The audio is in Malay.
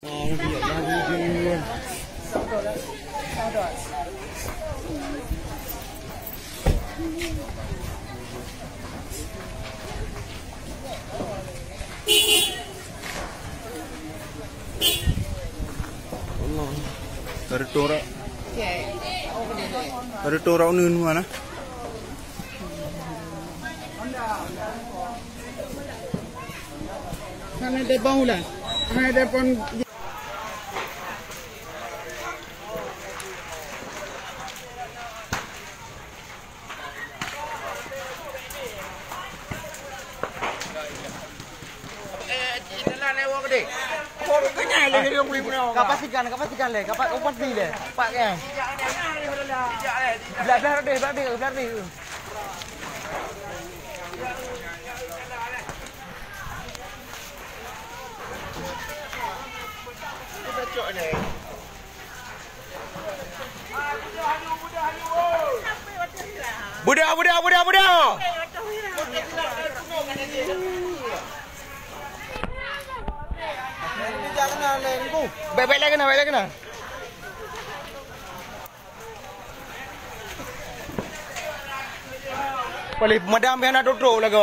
Oh, biar lagi dia. Allah. Dari torak. Dari torak ni mana? Sana ada bau lah. Sana ada pun. Kapasikan le, kapat open ni le. Pak kan. Belah dia. Cocok ni. Budak. Jangan lagi ku. Baik lagi kena. Boleh pemadam yang nak duduk lagi.